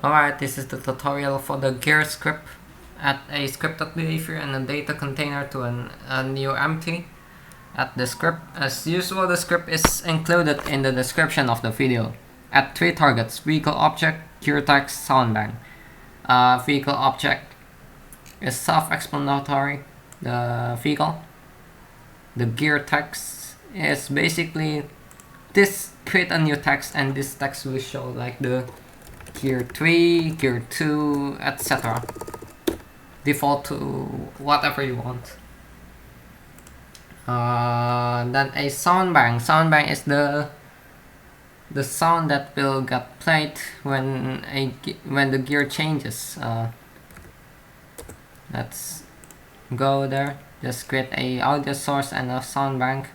Alright, this is the tutorial for the gear script. Add a scripted behavior and a data container to a new empty. Add the script. As usual, the script is included in the description of the video. Add 3 targets: vehicle object, gear text, sound bank. Vehicle object is self-explanatory. The vehicle. The gear text is basically this: create a new text, and this text will show like the gear 3, gear 2, etc. Default to whatever you want. Then a sound bank. Sound bank is the sound that will get played when the gear changes. Let's go there. Just create a audio source and a sound bank.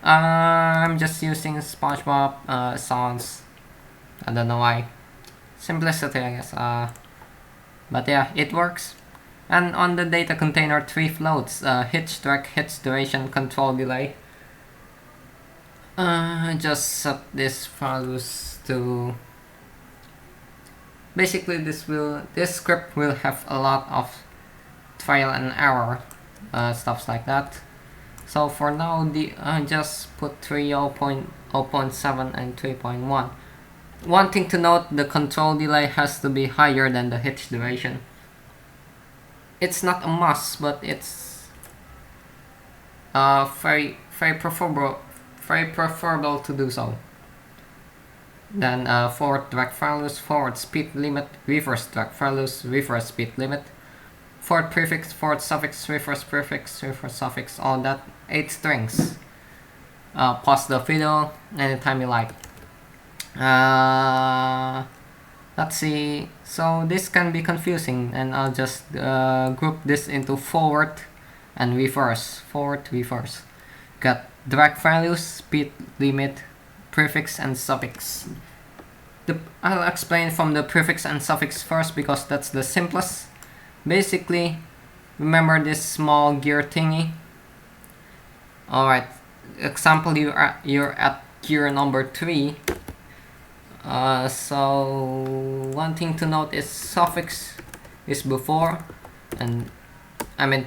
I'm just using SpongeBob sounds. I don't know why. Simplicity, I guess. But yeah, it works. And on the data container, 3 floats: hitch, drag, hitch, duration, control, delay. Just set this values to. Basically, this script will have a lot of trial and error, stuff like that. So for now, just put 3.0.7 and 3.1. One thing to note: the control delay has to be higher than the hitch duration. It's not a must, but it's very preferable to do so. Then forward drag values, forward speed limit, reverse drag values, reverse speed limit, forward prefix, forward suffix, reverse suffix, all that. 8 strings. Pause the video anytime you like. Let's see. So this can be confusing, and I'll just group this into forward and reverse. Forward, reverse. Got drag values, speed limit, prefix, and suffix. I'll explain from the prefix and suffix first because that's the simplest. Basically, remember this small gear thingy. Alright, example, you're at gear number 3. So one thing to note is suffix is before, and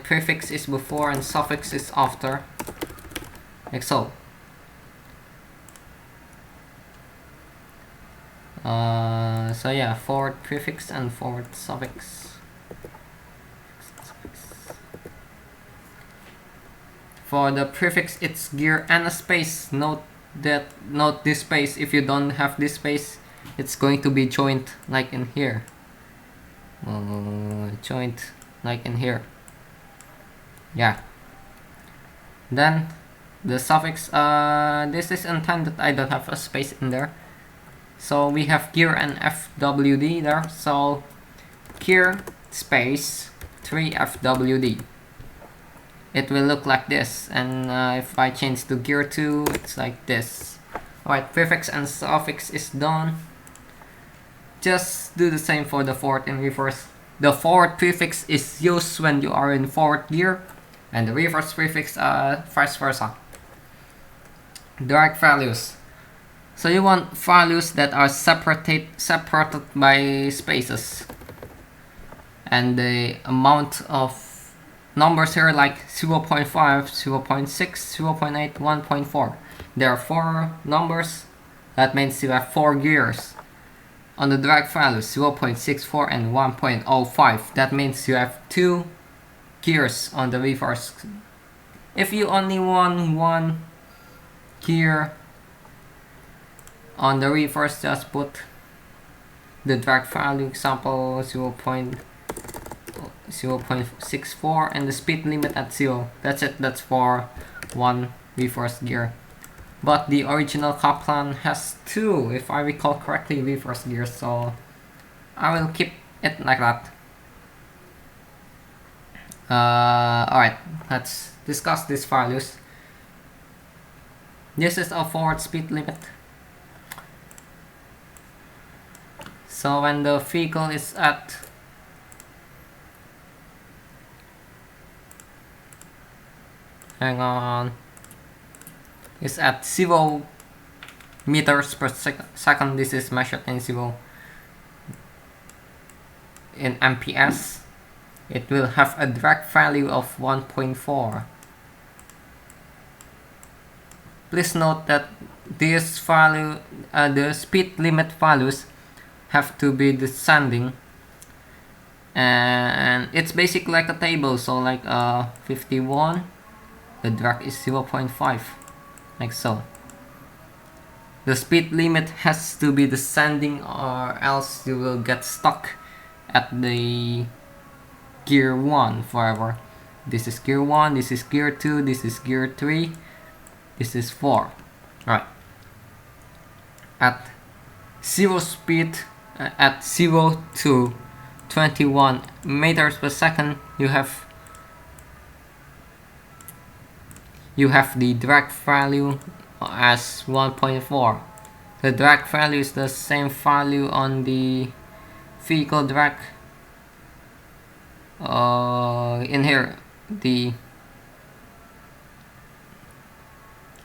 prefix is before and suffix is after, like so. So yeah, forward prefix and forward suffix. For the prefix, it's gear and a space. Note this space. If you don't have this space, it's going to be joint like in here. Joint like in here. Yeah. Then the suffix, this is intended. I don't have a space in there. So we have gear and FWD there. So gear space 3 FWD. It will look like this, and if I change to gear 2, it's like this. Alright, prefix and suffix is done. Just do the same for the forward and reverse. The forward prefix is used when you are in forward gear, and the reverse prefix vice versa. Drag values. So you want values that are separated by spaces, and the amount of numbers here like 0.5, 0.6, 0.8, 1.4. There are 4 numbers. That means you have 4 gears. On the drag values, 0.64 and 1.05. That means you have 2 gears on the reverse. If you only want 1 gear on the reverse, just put the drag value, example 0.64 and the speed limit at 0. That's it. That's for 1 reverse gear. But the original Kaplan has 2, if I recall correctly, reverse gears, so I will keep it like that. Alright, let's discuss these values. This is a forward speed limit. So when the vehicle is at is at 0 meters per second. This is measured in 0 in MPS, it will have a drag value of 1.4. Please note that this value, the speed limit values have to be descending, and it's basically like a table. So like 51, the drag is 0.5, like so. The speed limit has to be descending, or else you will get stuck at the gear 1 forever. This is gear 1, this is gear 2, this is gear 3, this is 4. Right. At 0 speed, at 0 to 21 meters per second, you have the drag value as 1.4. The drag value is the same value on the vehicle drag. In here,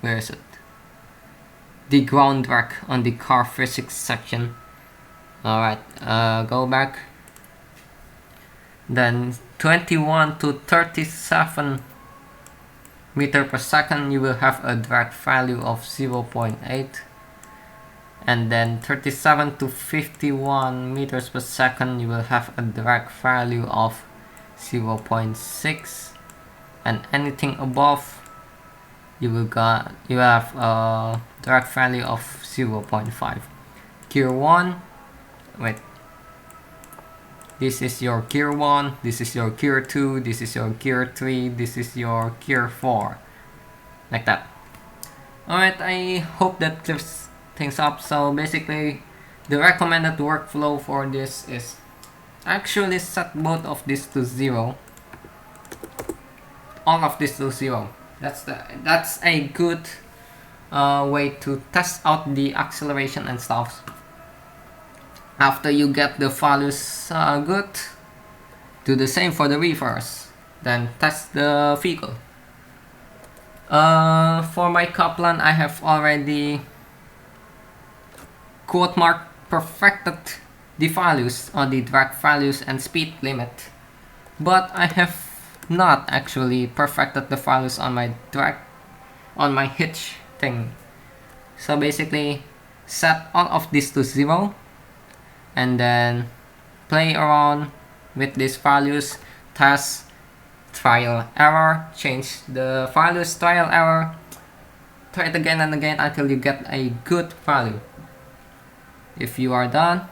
where is it? The ground drag on the car physics section. Alright, go back. Then 21 to 37 meter per second, you will have a drag value of 0.8, and then 37 to 51 meters per second, you will have a drag value of 0.6, and anything above, you have a drag value of 0.5. Gear 1, wait, this is your gear 1, this is your gear 2, this is your gear 3, this is your gear 4, like that. Alright, I hope that clears things up. So basically, the recommended workflow for this is actually set both of these to 0, all of this to 0. That's a good way to test out the acceleration and stuff. After you get the values good, do the same for the reverse, then test the vehicle. For my Kaplan, I have already quote mark perfected the values on the drag values and speed limit, but I have not actually perfected the values on my drag, on my hitch thing. So basically, set all of this to 0, and then play around with these values, test, trial, error, change the values, trial, error, try it again and again until you get a good value. If you are done,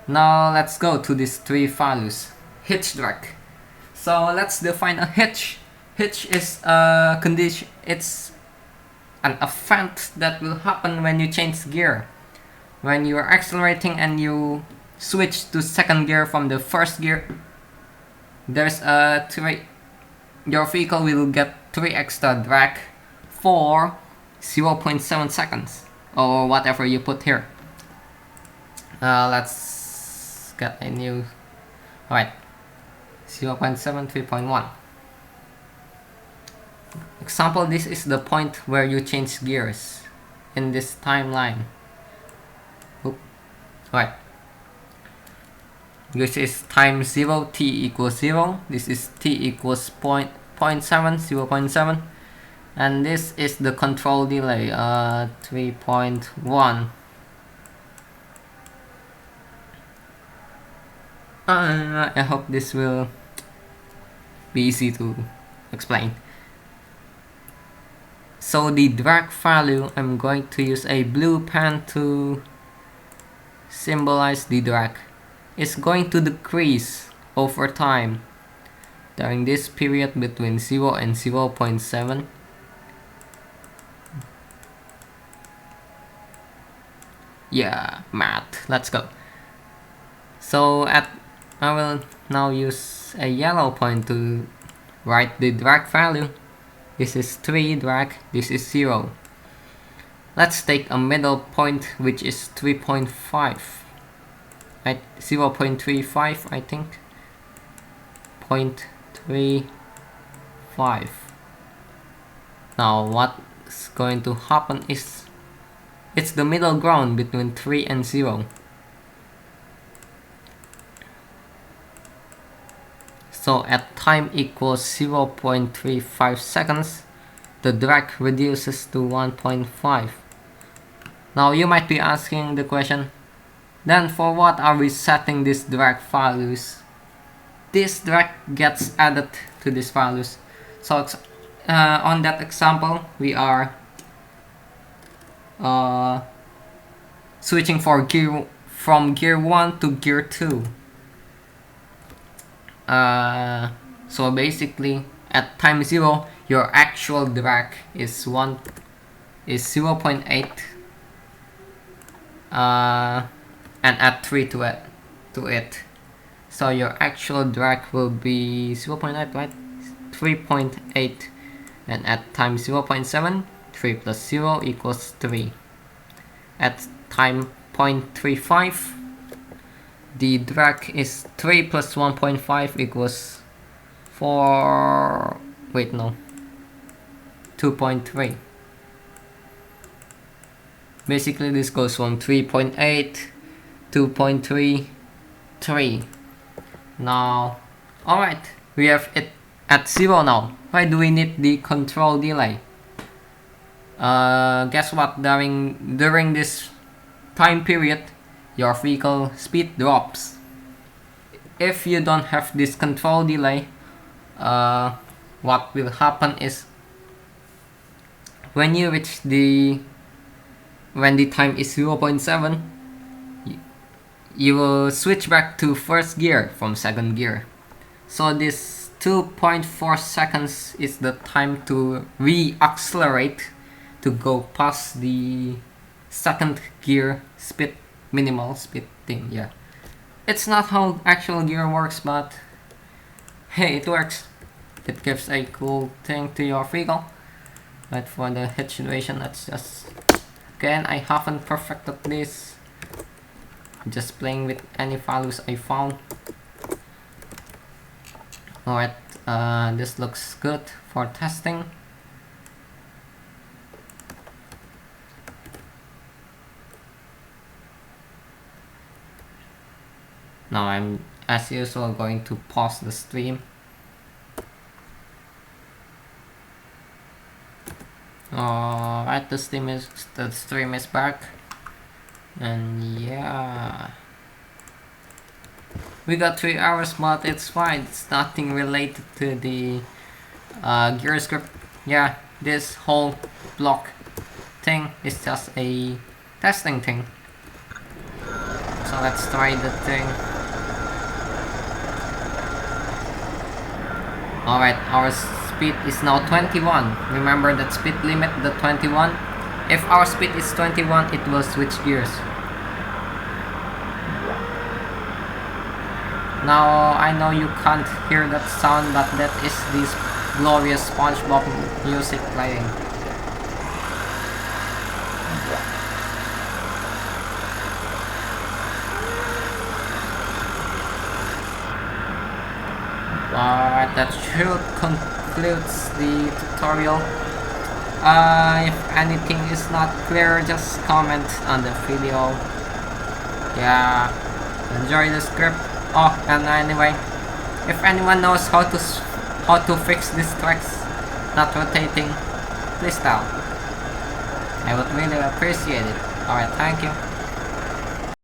now let's go to these 3 values. Hitch drag. So let's define a hitch. Hitch is a condition, it's an event that will happen when you change gear. When you are accelerating and you switch to second gear from the first gear, there's a your vehicle will get 3 extra drag for 0.7 seconds or whatever you put here. Let's get a new, alright, 0.7, 3.1. Example, this is the point where you change gears in this timeline. Right. This is time 0, t equals 0. This is t equals 0.7, 0.7. And this is the control delay, 3.1. I hope this will be easy to explain. So the drag value, I'm going to use a blue pen to symbolize the drag. It's going to decrease over time during this period between 0 and 0.7. Yeah, math, let's go. So I will now use a yellow point to write the drag value. This is 3 drag, this is 0. Let's take a middle point, which is 3.5. Right, 0.35, I think. 0.35. Now what's going to happen is it's the middle ground between 3 and 0. So at time equals 0.35 seconds, the drag reduces to 1.5. Now you might be asking the question, then for what are we setting these drag values? This drag gets added to these values. So on that example, we are switching from gear 1 to gear 2. So basically at time 0 your actual drag is 0.8 and add 3 to it. So your actual drag will be 0.8, right? 3.8, and at time 0.7, 3 plus 0 equals 3. At time 0.35, the drag is 3 plus 1.5 equals 2.3. Basically this goes from 3.8, 2.3, 3. Now, alright, we have it at 0 now. Why do we need the control delay? Guess what? During this time period, your vehicle speed drops. If you don't have this control delay, what will happen is when the time is 0.7, you will switch back to first gear from second gear. So this 2.4 seconds is the time to re-accelerate to go past the second gear speed, minimal speed thing. Yeah, it's not how actual gear works, but hey, it works. It gives a cool thing to your vehicle. But for the hit situation, let's just, again, I haven't perfected this. I'm just playing with any values I found. Alright, this looks good for testing. Now I'm, as usual, going to pause the stream. Alright, the stream is back. And yeah, we got 3 hours, but it's fine. It's nothing related to the gear script. Yeah, this whole block thing is just a testing thing. So let's try the thing. Alright, our speed is now 21. Remember that speed limit, the 21? If our speed is 21, it will switch gears. Now, I know you can't hear that sound, but that is this glorious SpongeBob music playing. Alright, that should conclude the tutorial. If anything is not clear, just comment on the video. Yeah, enjoy the script. Oh, and anyway, if anyone knows how to fix these tracks not rotating, please tell. I would really appreciate it. Alright, thank you.